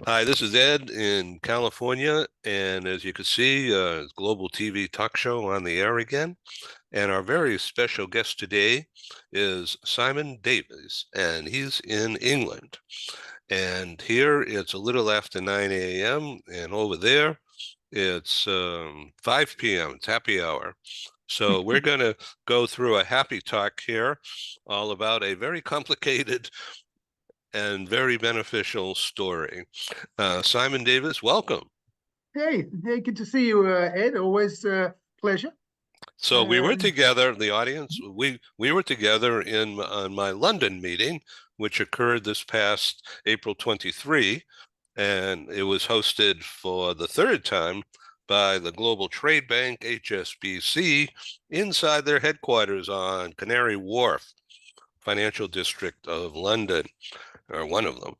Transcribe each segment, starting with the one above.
Hi, this is Ed in California, and as you can see, global TV talk show on the air again. And our very special guest today is Simon Davies, and he's in England. And here it's a little after 9 a.m., and over there it's 5 p.m. It's happy hour. So we're going to go through a happy talk here, all about a very complicated and very beneficial story. Simon Davis, welcome. Hey, good to see you, Ed. Always pleasure. So we were Um, together, the audience, we were together in on my London meeting, which occurred this past April 23, and it was hosted for the third time by the Global Trade Bank, HSBC, inside their headquarters on Canary Wharf, financial district of London, or one of them.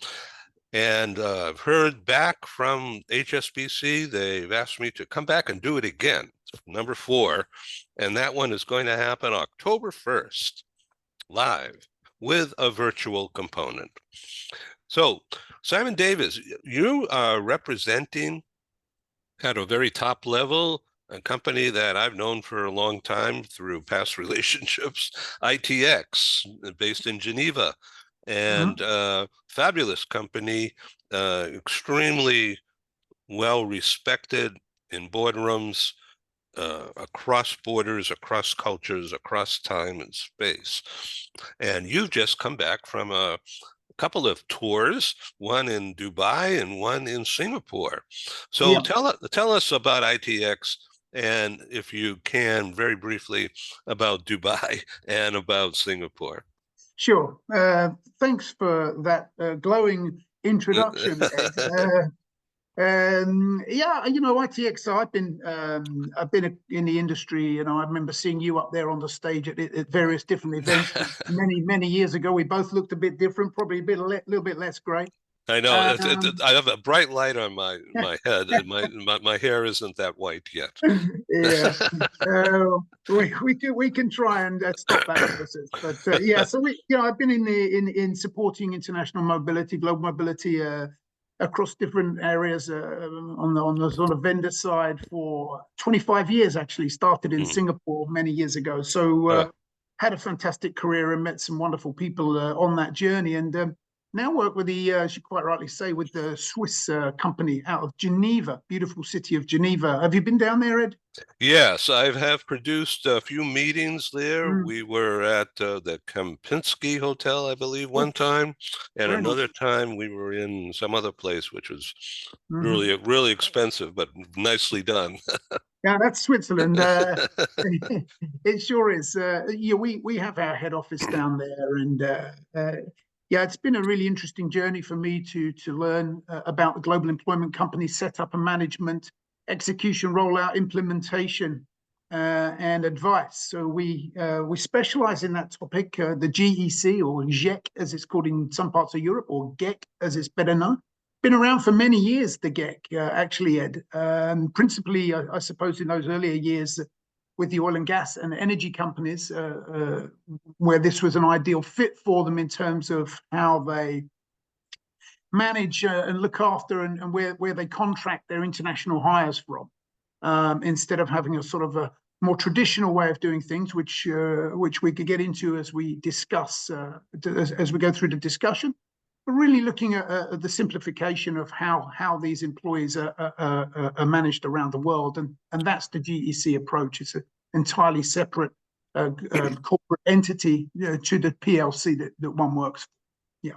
And I've heard back from HSBC. They've asked me to come back and do it again, number 4. And that one is going to happen October 1st, live with a virtual component. So, Simon Davis, you are representing at a very top level a company that I've known for a long time through past relationships, ITX, based in Geneva, and mhm. fabulous company, extremely well respected in boardrooms, across borders, across cultures, across time and space. And you've just come back from a couple of tours, one in Dubai and one in Singapore. So Yeah, tell us about ITX, and if you can, very briefly about Dubai and about Singapore. sure. Thanks for that glowing introduction, Ed. Yeah, ITX. I've been in the industry. I remember seeing you up there on the stage at various different events many years ago. We both looked a bit different, probably little bit less grey. I know Um, I have a bright light on my head. My hair isn't that white yet. Yeah, we can try and stop that process, but yeah. So I've been in supporting international mobility, global mobility across different areas on the sort of vendor side for 25 years. Actually, started in Hmm. Singapore many years ago. So had a fantastic career and met some wonderful people on that journey, and now work with as you quite rightly say, with the Swiss company out of Geneva, beautiful city of Geneva. Have you been down there, Ed? Yes, I have produced a few meetings there. Mm. We were at the Kempinski Hotel, I believe, Oh, one time, and very another nice. time we were in some other place, which was Hmm. really expensive, but nicely done. Yeah, that's Switzerland. It sure is. Yeah, we have our head office down there, and yeah, it's been a really interesting journey for me to learn about the global employment company setup and management, execution, rollout, implementation, and advice. So we specialize in that topic, the GEC or GEC as it's called in some parts of Europe, or GEC as it's better known. Been around for many years, the GEC, actually, Ed. Principally, I suppose, in those earlier years with the oil and gas and energy companies, where this was an ideal fit for them in terms of how they manage and look after and where they contract their international hires from, instead of having a sort of a more traditional way of doing things, which we could get into as we discuss as we go through the discussion. But really looking at the simplification of how these employees are managed around the world, and that's the GEC approach. It's an entirely separate corporate entity to the PLC that one works for. Yeah.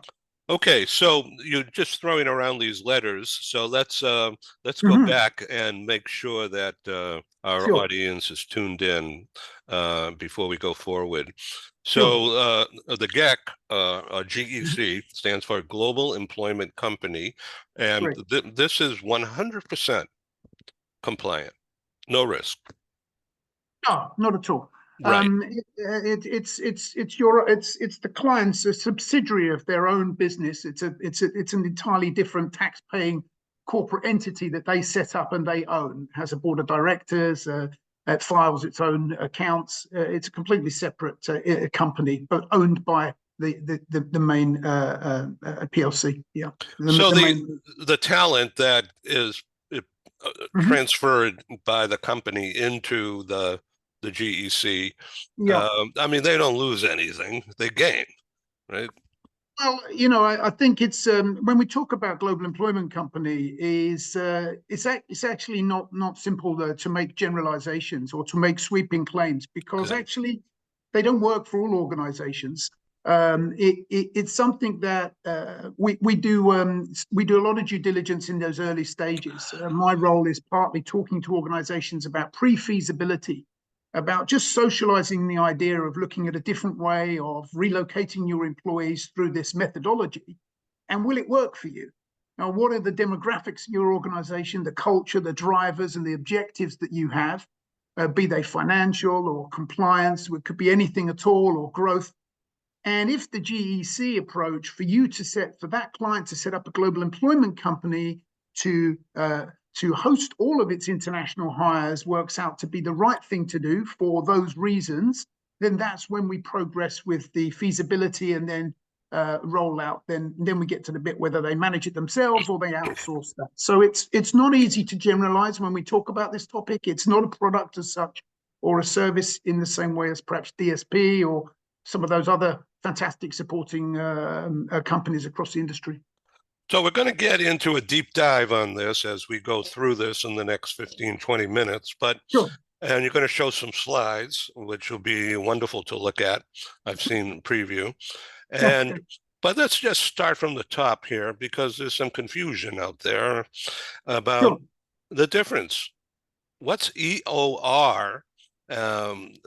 Okay, so you're just throwing around these letters. So let's go Hmm. back and make sure that our Sure. audience is tuned in before we go forward. Sure. So the GEC, Hmm. GEC, stands for Global Employment Company, and Great. this is 100% compliant, no risk. No, not at all. Right. It's the client's a subsidiary of their own business. It's an entirely different tax-paying corporate entity that they set up and they own. Has a board of directors. It files its own accounts. It's a completely separate company, but owned by the main PLC. Yeah. So The main. the talent that is Mhm. transferred by the company into the GEC, Yeah. I mean, they don't lose anything; they gain, right? Well, I think it's when we talk about global employment company, it's actually not simple to make generalizations or to make sweeping claims, because Good. actually they don't work for all organizations. It's something that we do a lot of due diligence in those early stages. My role is partly talking to organizations about pre-feasibility, about just socializing the idea of looking at a different way of relocating your employees through this methodology. And will it work for you? Now, what are the demographics of your organization, the culture, the drivers, and the objectives that you have, be they financial or compliance? It could be anything at all, or growth. And if the GEC approach for that client to set up a global employment company to host all of its international hires works out to be the right thing to do for those reasons, then that's when we progress with the feasibility and then roll out. Then we get to the bit whether they manage it themselves or they outsource that. So it's not easy to generalize when we talk about this topic. It's not a product as such or a service in the same way as perhaps DSP or some of those other fantastic supporting companies across the industry. So we're going to get into a deep dive on this as we go through this in the next 15, 20 minutes, Sure. and you're going to show some slides, which will be wonderful to look at. I've seen the preview. Okay. But let's just start from the top here, because there's some confusion out there about Sure. the difference. What's EOR, and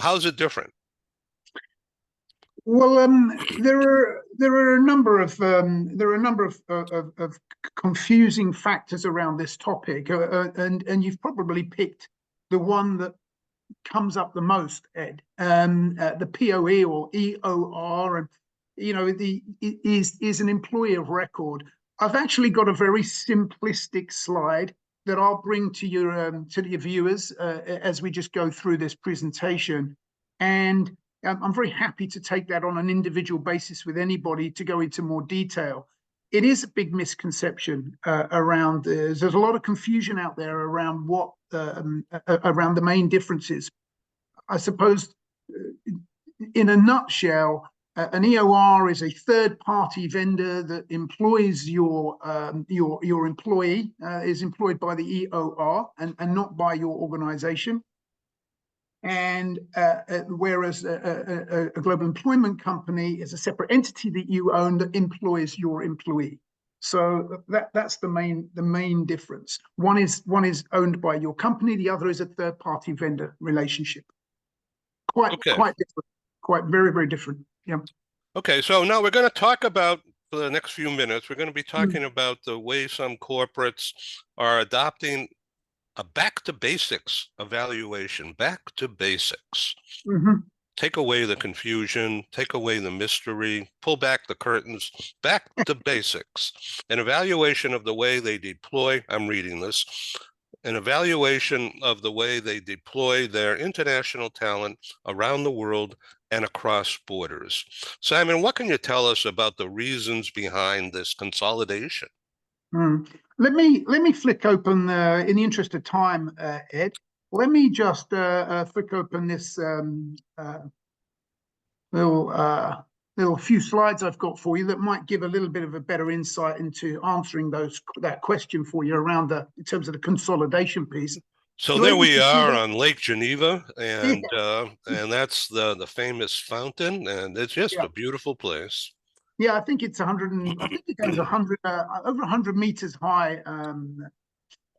how's it different? Well, there are a number of confusing factors around this topic, and you've probably picked the one that comes up the most, Ed. The POE or EOR, and is an employee of record. I've actually got a very simplistic slide that I'll bring to your viewers as we just go through this presentation, and I'm very happy to take that on an individual basis with anybody to go into more detail. It is a big misconception around this. There's a lot of confusion out there around around the main differences. I suppose, in a nutshell, an EOR is a third-party vendor that employs your employee, is employed by the EOR and not by your organization. And whereas a global employment company is a separate entity that you own that employs your employee. So that's the main difference. One is owned by your company, the other is a third-party vendor relationship. Quite different, quite very, very different. Yeah. Okay, so now we're going to talk about, for the next few minutes, we're going to be talking about the way some corporates are adopting a back to basics evaluation, back to basics. Mm-hmm. Take away the confusion, take away the mystery, pull back the curtains, back to basics. An evaluation of the way they deploy, I'm reading this, an evaluation of the way they deploy their international talent around the world and across borders. Simon, what can you tell us about the reasons behind this consolidation? Let me flick open, in the interest of time, Ed. Let me just flick open this little few slides I've got for you that might give a little bit of a better insight into answering that question for you around in terms of the consolidation piece. So there we are on Lake Geneva, and that's the famous fountain, and it's just a beautiful place. Yeah, I think it's 100, and I think it goes 100 over 100 meters high.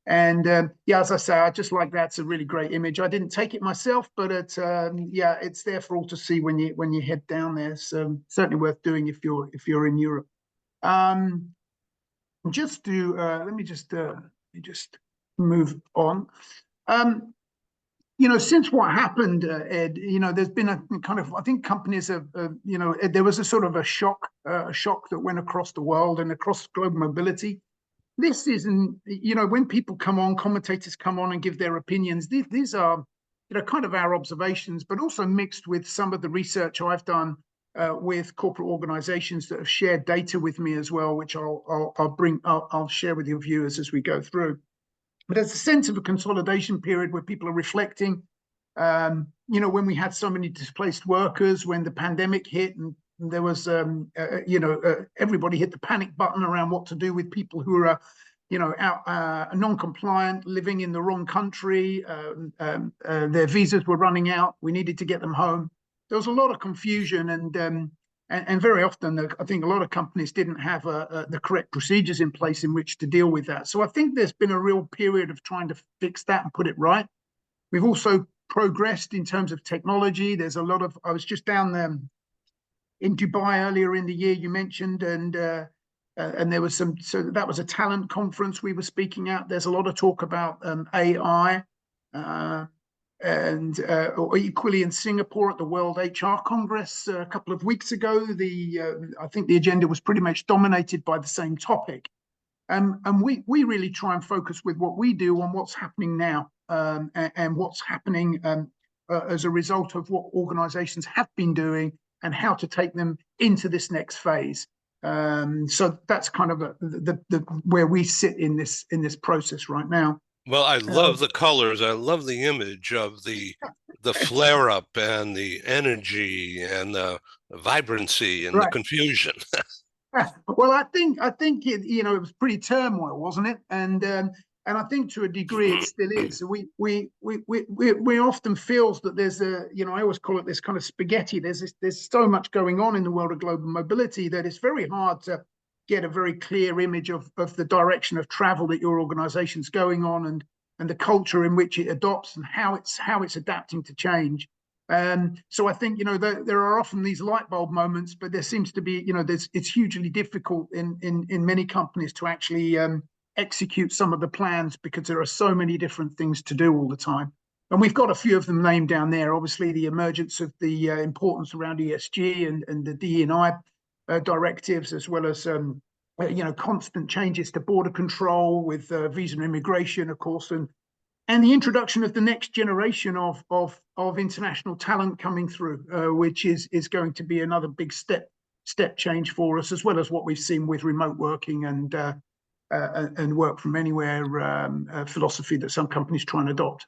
Yeah, as I say, I just like that's a really great image. I didn't take it myself, but it's there for all to see when you head down there. So certainly worth doing if you're in Europe. Just to let me just move on. Since what happened, Ed, there's been a kind of, I think companies have, there was a sort of a shock that went across the world and across global mobility. This isn't, when people come on, commentators come on and give their opinions, these are, kind of our observations, but also mixed with some of the research I've done with corporate organizations that have shared data with me as well, which I'll share with your viewers as we go through. But there's a sense of a consolidation period where people are reflecting. When we had so many displaced workers, when the pandemic hit, and there was, everybody hit the panic button around what to do with people who are, non-compliant, living in the wrong country. Their visas were running out. We needed to get them home. There was a lot of confusion, and very often, I think a lot of companies didn't have the correct procedures in place in which to deal with that. So I think there's been a real period of trying to fix that and put it right. We've also progressed in terms of technology. There's a lot of, I was just down there in Dubai earlier in the year, you mentioned, and there was so that was a talent conference we were speaking at. There's a lot of talk about AI, or equally in Singapore at the World HR Congress a couple of weeks ago. I think the agenda was pretty much dominated by the same topic. And we really try and focus with what we do on what's happening now, and what's happening as a result of what organizations have been doing and how to take them into this next phase. So that's kind of where we sit in this process right now. Well, I love the colors. I love the image of the flare up and the energy and the vibrancy and the confusion. Well, I think it, it was pretty turmoil, wasn't it? And I think to a degree it still is. We often feels that there's I always call it this kind of spaghetti. There's so much going on in the world of global mobility that it's very hard to get a very clear image of the direction of travel that your organization's going on, and the culture in which it adopts, and how it's adapting to change. So I think there are often these light bulb moments, but there seems to be it's hugely difficult in many companies to actually execute some of the plans, because there are so many different things to do all the time. And we've got a few of them named down there. Obviously, the emergence of the importance around ESG and the DE&I directives, as well as constant changes to border control with visa and immigration, of course, and the introduction of the next generation of international talent coming through, which is going to be another big step change for us, as well as what we've seen with remote working and work from anywhere philosophy that some companies try and adopt.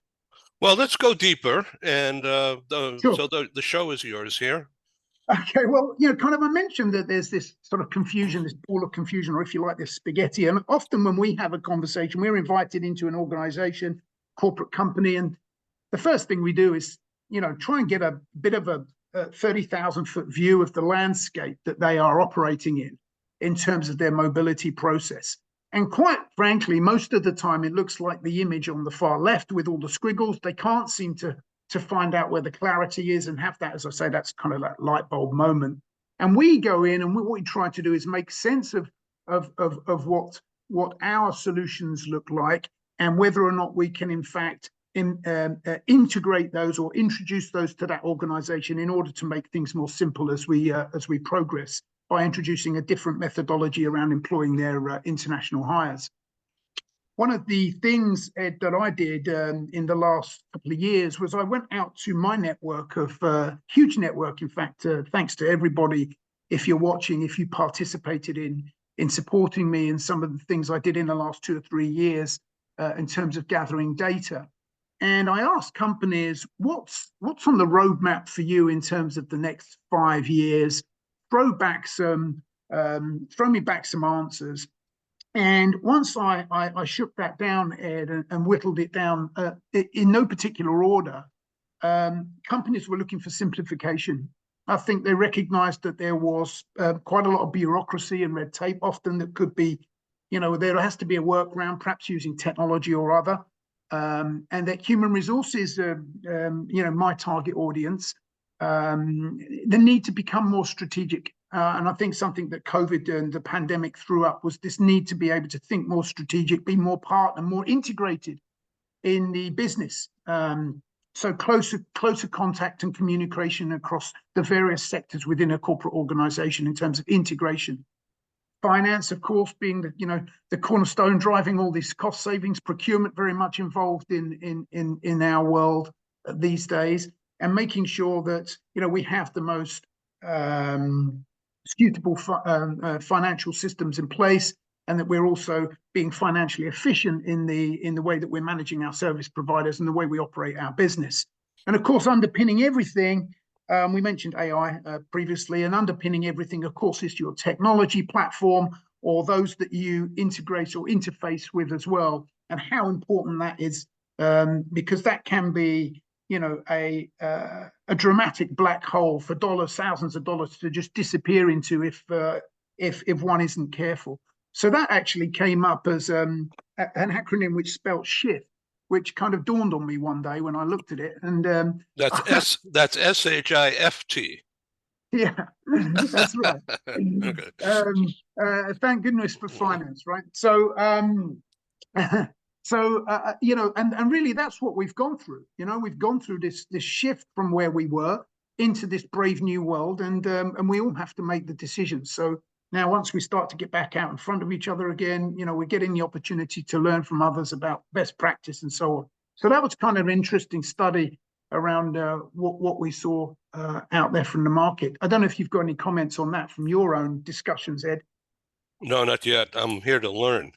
Well, let's go deeper, and Sure. so the show is yours here. Okay, well, kind of I mentioned that there's this sort of confusion, this ball of confusion, or if you like, this spaghetti. And often when we have a conversation, we're invited into an organization, corporate company, and the first thing we do is, try and get a bit of a 30,000-foot view of the landscape that they are operating in terms of their mobility process. And quite frankly, most of the time, it looks like the image on the far left with all the squiggles. They can't seem to find out where the clarity is and have that, as I say, that's kind of that light bulb moment. And we go in, and what we try to do is make sense of what our solutions look like, and whether or not we can, in fact, integrate those or introduce those to that organization in order to make things more simple as we progress, by introducing a different methodology around employing their international hires. One of the things, Ed, that I did in the last couple of years was I went out to my network of huge network. In fact, thanks to everybody, if you're watching, if you participated in supporting me in some of the things I did in the last 2 or 3 years in terms of gathering data. And I asked companies, what's on the roadmap for you in terms of the next 5 years? Throw me back some answers. And once I shook that down, Ed, and whittled it down in no particular order, companies were looking for simplification. I think they recognized that there was quite a lot of bureaucracy and red tape often that could be, there has to be a workaround, perhaps using technology or other. And that human resources, my target audience, the need to become more strategic. And I think something that COVID and the pandemic threw up was this need to be able to think more strategic, be more partner, more integrated in the business. So closer contact and communication across the various sectors within a corporate organization in terms of integration. Finance, of course, being the cornerstone, driving all these cost savings. Procurement very much involved in our world these days, and making sure that we have the most suitable financial systems in place, and that we're also being financially efficient in the way that we're managing our service providers and the way we operate our business. And of course, underpinning everything, we mentioned AI previously, and underpinning everything, of course, is your technology platform or those that you integrate or interface with as well, and how important that is, because that can be, a dramatic black hole for dollars, thousands of dollars to just disappear into if one isn't careful. So that actually came up as an acronym which spelt SHIFT, which kind of dawned on me one day when I looked at it. And that's SHIFT. Yeah, that's right. Okay. Thank goodness for finance, right? So, and really that's what we've gone through. We've gone through this shift from where we were into this brave new world, and we all have to make the decisions. So now, once we start to get back out in front of each other again, we're getting the opportunity to learn from others about best practice and so on. So that was kind of an interesting study around what we saw out there from the market. I don't know if you've got any comments on that from your own discussions, Ed. No, not yet. I'm here to learn.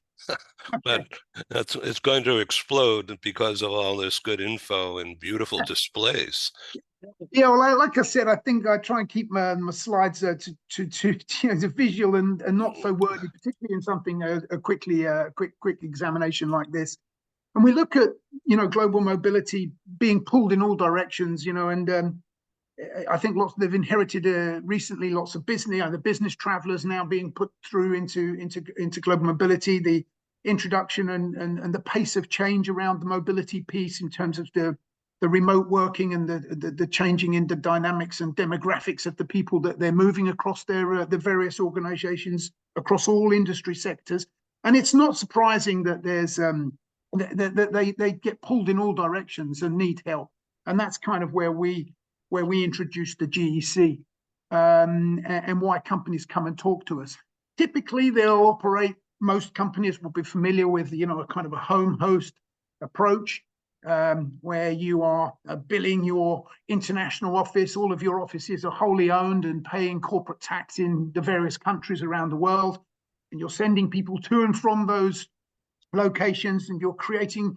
But it's going to explode because of all this good info and beautiful displays. Yeah, well, like I said, I think I try and keep my slides to visual and not so wordy, particularly in something a quick examination like this. And we look at global mobility being pulled in all directions, and I think they've inherited recently lots of business, the business travelers now being put through into global mobility, the introduction and the pace of change around the mobility piece in terms of the remote working and the changing in the dynamics and demographics of the people that they're moving across the various organizations across all industry sectors. And it's not surprising that there's that they get pulled in all directions and need help. And that's kind of where we introduced the GEC, and why companies come and talk to us. Typically, they'll operate. Most companies will be familiar with a kind of a home host approach, where you are billing your international office. All of your offices are wholly owned and paying corporate tax in the various countries around the world, and you're sending people to and from those locations, and you're creating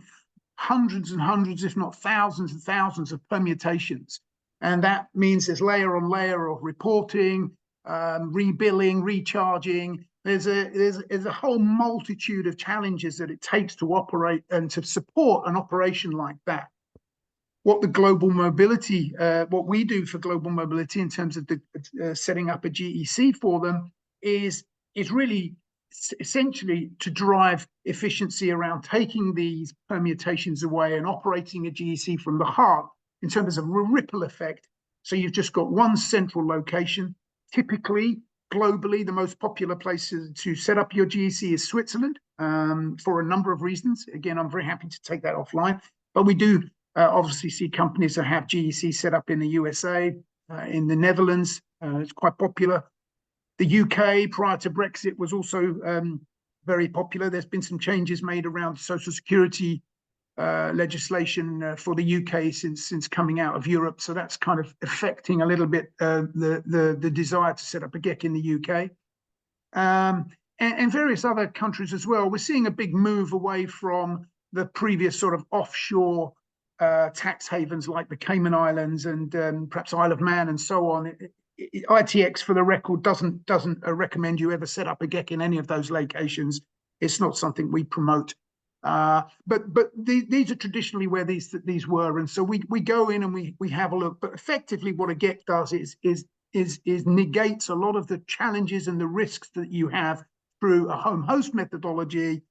hundreds and hundreds, if not thousands and thousands of permutations. And that means there's layer on layer of reporting, rebilling, recharging. There's a whole multitude of challenges that it takes to operate and to support an operation like that. What the global mobility, what we do for global mobility in terms of the setting up a GEC for them is really essentially to drive efficiency around taking these permutations away and operating a GEC from the heart in terms of a ripple effect. So you've just got one central location. Typically, globally, the most popular place to set up your GEC is Switzerland, for a number of reasons. Again, I'm very happy to take that offline. But we do obviously see companies that have GEC set up in the USA, in the Netherlands. It's quite popular. The UK, prior to Brexit, was also very popular. There's been some changes made around Social Security legislation for the UK since coming out of Europe, so that's kind of affecting a little bit the desire to set up a GEC in the UK, and various other countries as well. We're seeing a big move away from the previous sort of offshore tax havens like the Cayman Islands and perhaps Isle of Man and so on. ITX, for the record, doesn't recommend you ever set up a GEC in any of those locations. It's not something we promote. But these are traditionally where these were, and so we go in and we have a look. But effectively, what a GEC does is negates a lot of the challenges and the risks that you have through a home host methodology,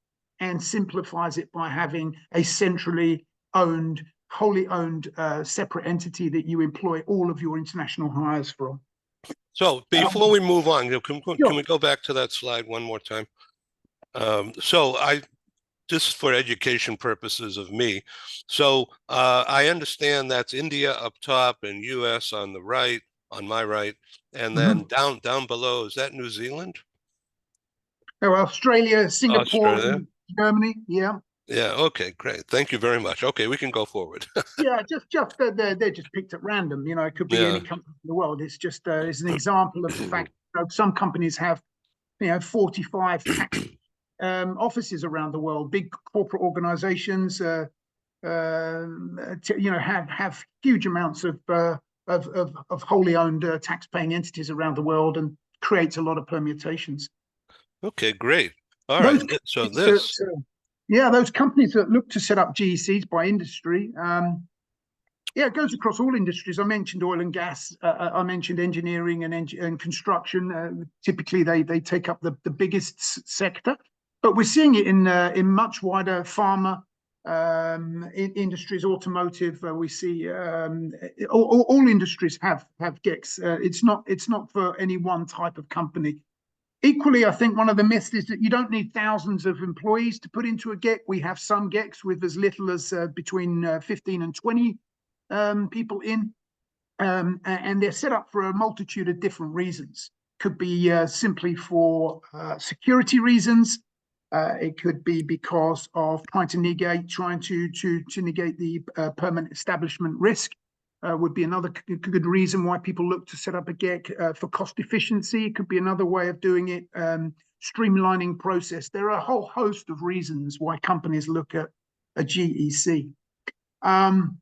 and simplifies it by having a centrally owned, wholly owned, separate entity that you employ all of your international hires from. So before we move on, can Sure. we go back to that slide one more time? So just for education purposes of me. So I understand that's India up top and US on the right, on my right, and then down below, is that New Zealand? Oh, Australia, Singapore, Australia. and Germany, yeah. Yeah. Okay. Great. Thank you very much. Okay, we can go forward. Yeah, just they're just picked at random. You know, it could be any Yeah. company in the world. It's just it's an example of the fact, you know, some companies have, you know, 45 tax offices around the world. Big corporate organizations, you know, have huge amounts of wholly owned tax-paying entities around the world, and creates a lot of permutations. Okay. Great. All right. Those So companies this. that, yeah, those companies that look to set up GECs by industry. Yeah, it goes across all industries. I mentioned oil and gas. I mentioned engineering and construction. Typically, they take up the biggest sector, but we're seeing it in much wider pharma industries, automotive. We see all industries have GECs. It's not for any one type of company. Equally, I think one of the myths is that you don't need thousands of employees to put into a GEC. We have some GECs with as little as between 15 and 20 people in, and they're set up for a multitude of different reasons. Could be simply for security reasons. It could be because of trying to negate the permanent establishment risk. Would be another good reason why people look to set up a GEC. For cost efficiency, it could be another way of doing it. Streamlining process. There are a whole host of reasons why companies look at a GEC. Some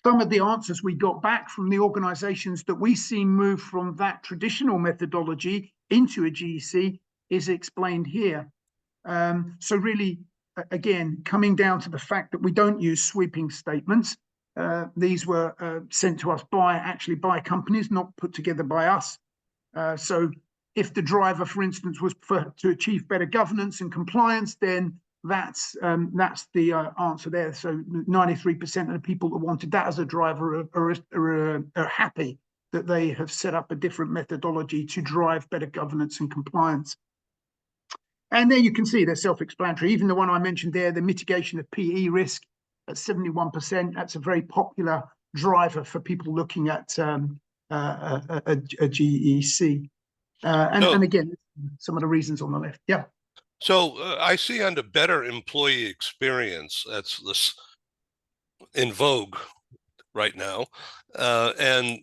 of the answers we got back from the organizations that we see move from that traditional methodology into a GEC is explained here. So really, again, coming down to the fact that we don't use sweeping statements. These were sent to us by companies, not put together by us. So if the driver, for instance, was to achieve better governance and compliance, then that's the answer there. So 93% of the people that wanted that as a driver are happy that they have set up a different methodology to drive better governance and compliance. And there you can see they're self-explanatory. Even the one I mentioned there, the mitigation of PE risk at 71%, that's a very popular driver for people looking at a GEC. And again, some of the reasons on the left. Yeah. So I see under better employee experience, that's this in vogue right now, and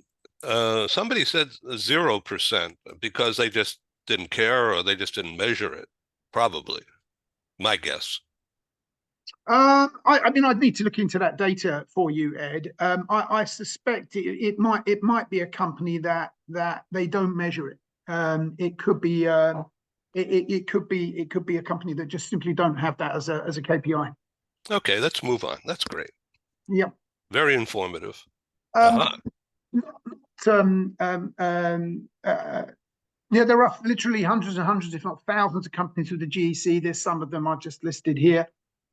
somebody said 0% because they just didn't care or they just didn't measure it. Probably, my guess. I mean, I'd need to look into that data for you, Ed. I suspect it might be a company that they don't measure it. It could be it could be a company that just simply don't have that as a KPI. Okay, let's move on. That's great. Yep. Very informative. Um, yeah, there are literally hundreds and hundreds, if not thousands, of companies with the GEC. There's some of them I've just listed here.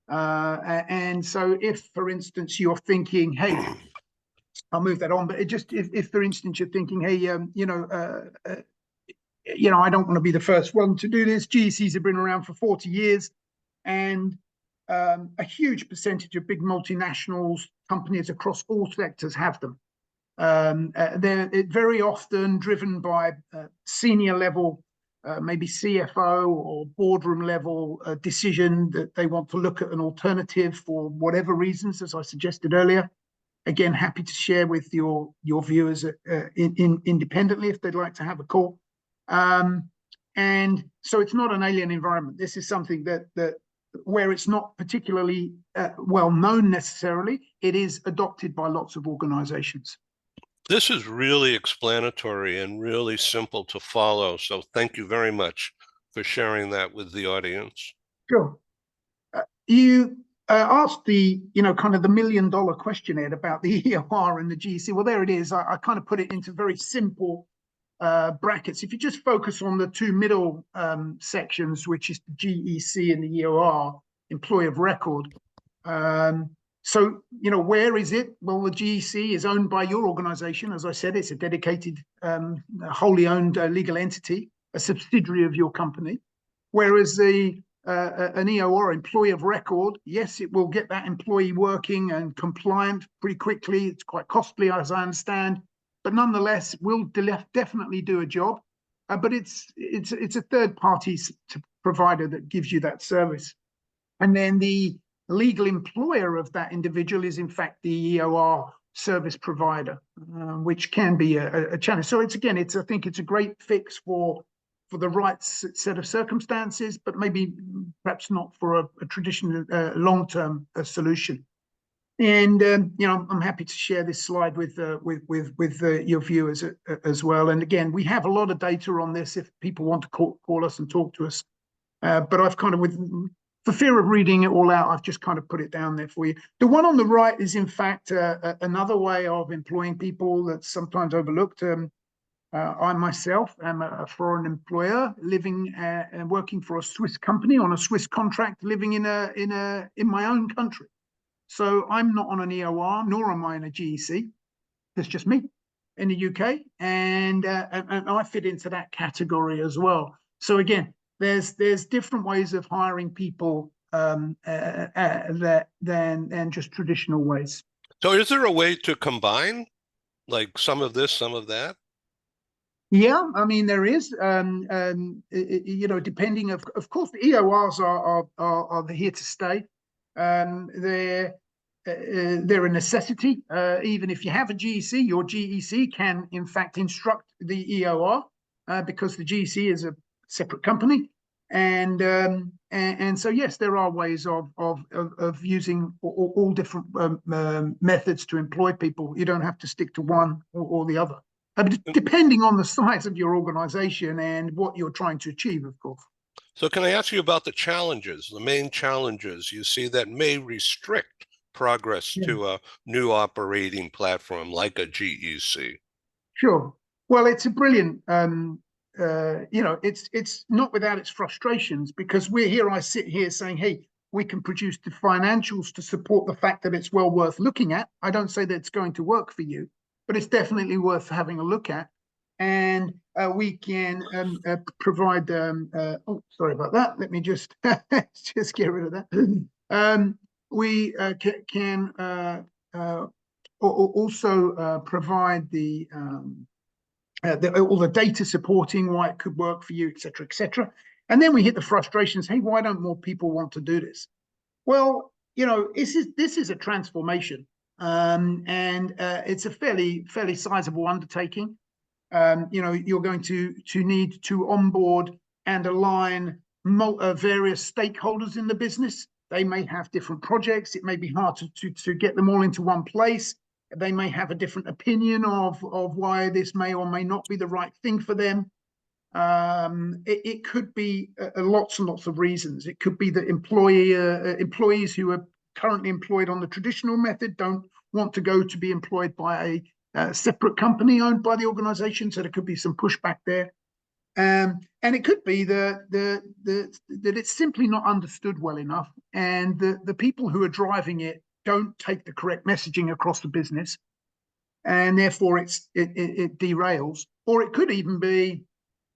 And so if, for instance, you're thinking, hey, I'll move that on, but if for instance, you're thinking, hey, you know, I don't want to be the first one to do this. GECs have been around for 40 years, and a huge percentage of big multinationals, companies across all sectors have them. They're very often driven by senior level, maybe CFO or boardroom level decision that they want to look at an alternative for whatever reasons, as I suggested earlier. Again, happy to share with your viewers independently if they'd like to have a call. And so it's not an alien environment. This is something that where it's not particularly well known necessarily, it is adopted by lots of organizations. This is really explanatory and really simple to follow. So thank you very much for sharing that with the audience. Sure. You asked the, kind of the $1 million question, Ed, about the EOR and the GEC. Well, there it is. I kind of put it into very simple brackets. If you just focus on the two middle sections, which is the GEC and the EOR, employee of record. So, where is it? Well, the GEC is owned by your organization. As I said, it's a dedicated, wholly owned legal entity, a subsidiary of your company. Whereas an EOR, employee of record, yes, it will get that employee working and compliant pretty quickly. It's quite costly, as I understand, but nonetheless, will definitely do a job. But it's a third party provider that gives you that service. And then the legal employer of that individual is in fact the EOR service provider, which can be a challenge. So it's again, I think it's a great fix for the right set of circumstances, but maybe perhaps not for a traditional long-term solution. And I'm happy to share this slide with your viewers as well. And again, we have a lot of data on this if people want to call us and talk to us. But I've kind of, for fear of reading it all out, I've just kind of put it down there for you. The one on the right is in fact another way of employing people that's sometimes overlooked. I myself am a foreign employer living and working for a Swiss company on a Swiss contract, living in my own country. So I'm not on an EOR, nor am I in a GEC. It's just me in the UK, and I fit into that category as well. So again, there's different ways of hiring people than just traditional ways. So is there a way to combine like some of this, some of that? Yeah, I mean there is, depending of course, the EORs are here to stay. They're a necessity. Even if you have a GEC, your GEC can in fact instruct the EOR because the GEC is a separate company, and so yes, there are ways of using all different methods to employ people. You don't have to stick to one or the other. Depending on the size of your organization and what you're trying to achieve, of course. So can I ask you about the challenges, the main challenges you see that may restrict progress to a new operating platform like a GEC? Sure. Well, it's a brilliant, it's not without its frustrations, because I sit here saying, hey, we can produce the financials to support the fact that it's well worth looking at. I don't say that it's going to work for you, but it's definitely worth having a look at. And we can provide, sorry about that. Let me just get rid of that. We can also provide all the data supporting why it could work for you, et cetera, et cetera. And then we hit the frustrations. Hey, why don't more people want to do this? Well, this is a transformation. And it's a fairly sizable undertaking. You're going to need to onboard and align various stakeholders in the business. They may have different projects. It may be hard to get them all into one place. They may have a different opinion of why this may or may not be the right thing for them. It could be lots and lots of reasons. It could be that employees who are currently employed on the traditional method don't want to go to be employed by a separate company owned by the organization, so there could be some pushback there. And it could be that it's simply not understood well enough, and the people who are driving it don't take the correct messaging across the business, and therefore it derails. Or it could even be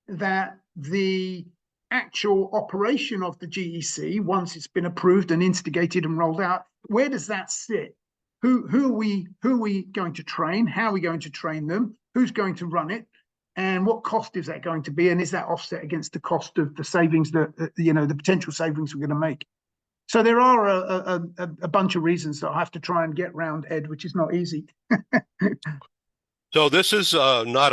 that the actual operation of the GEC, once it's been approved and instigated and rolled out, where does that sit? Who are we going to train? How are we going to train them? Who's going to run it? And what cost is that going to be? And is that offset against the cost of the savings that the potential savings we're going to make? So there are a bunch of reasons that I have to try and get round, Ed, which is not easy. So this is not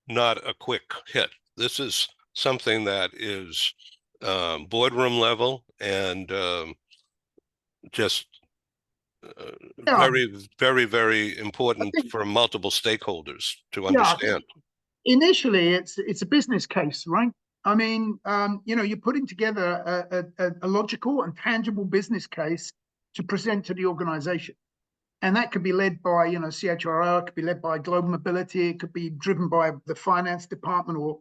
a quick hit. This is something that is boardroom level and just very, very, very important for multiple stakeholders to understand. Initially, it's a business case, right? I mean, you're putting together a logical and tangible business case to present to the organization. And that could be led by, CHRO, it could be led by global mobility, it could be driven by the finance department or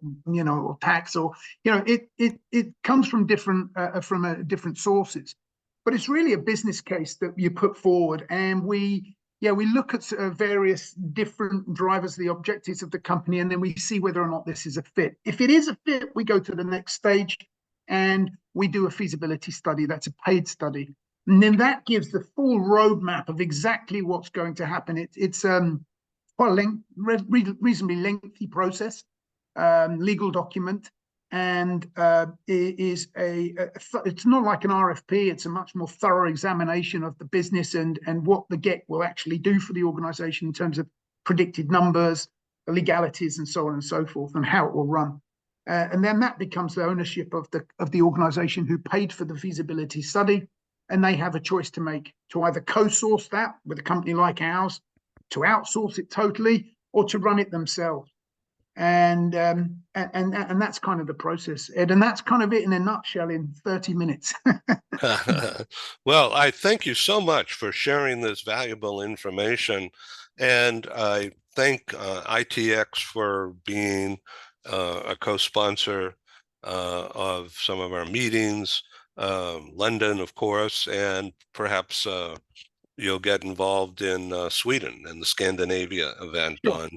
tax, or, it comes from different sources. But it's really a business case that you put forward, and we look at various different drivers, the objectives of the company, and then we see whether or not this is a fit. If it is a fit, we go to the next stage and we do a feasibility study. That's a paid study. And then that gives the full roadmap of exactly what's going to happen. It's quite a reasonably lengthy process, legal document. and it's not like an RFP. It's a much more thorough examination of the business and what the GEC will actually do for the organization in terms of predicted numbers, the legalities, and so on and so forth, and how it will run. And then that becomes the ownership of the organization who paid for the feasibility study, and they have a choice to make, to either co-source that with a company like ours, to outsource it totally, or to run it themselves. And that's kind of the process, Ed, and that's kind of it in a nutshell in 30 minutes. Well, I thank you so much for sharing this valuable information, and I thank ITX for being a co-sponsor of some of our meetings, London, of course, and perhaps you'll get involved in Sweden and the Scandinavia event. Sure. On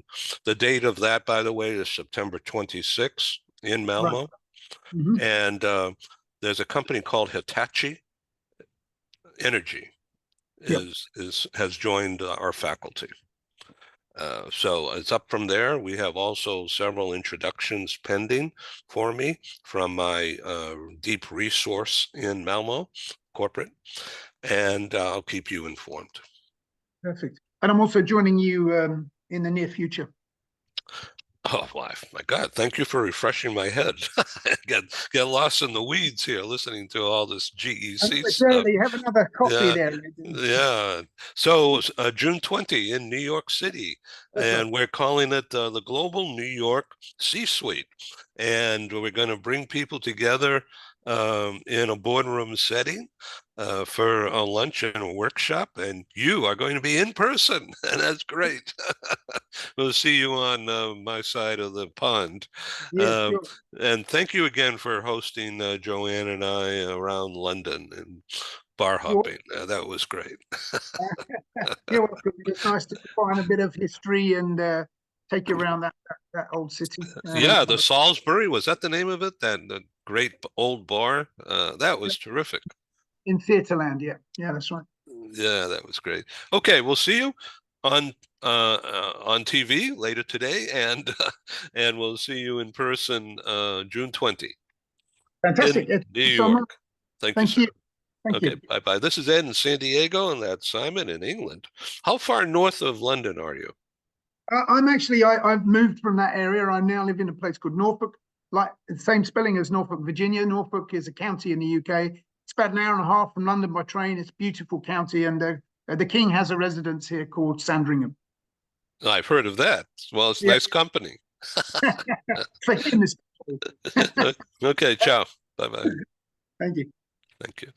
the date of that, by the way, is September 26th in Malmo. Right. Mm-hmm. And there's a company called Hitachi Energy Yep. has joined our faculty. So it's up from there. We have also several introductions pending for me from my deep resource in Malmo corporate, and I'll keep you informed. Perfect. And I'm also joining you in the near future. Oh, my God. Thank you for refreshing my head. Get lost in the weeds here listening to all this GEC stuff. Have another coffee Yeah, there. yeah. So June 20 in New York City, and we're calling it the Global New York C-Suite. And we're going to bring people together in a boardroom setting for a lunch and a workshop, and you are going to be in person, and that's great. We'll see you on my side of the pond. Yeah, sure. And thank you again for hosting Joanne and I around London and bar hopping. That was great. You're welcome. It's nice to find a bit of history and take you around that old city. Yeah, the Salisbury, was that the name of it? That the great old bar? That was terrific. In Theatreland, yeah, that's right. Yeah, that was great. Okay, we'll see you on TV later today, and we'll see you in person June 20 Fantastic. in New So York. much. Thank Thank you, you. sir. Thank Okay, you. bye-bye. This is Ed in San Diego, and that's Simon in England. How far north of London are you? I'm actually, I've moved from that area. I now live in a place called Norfolk, like the same spelling as Norfolk, Virginia. Norfolk is a county in the UK. It's about an hour and a half from London by train. It's a beautiful county, and the King has a residence here called Sandringham. I've heard of that. Well, it's nice company. For him, Okay, ciao. Bye-bye. Thank you. Thank you.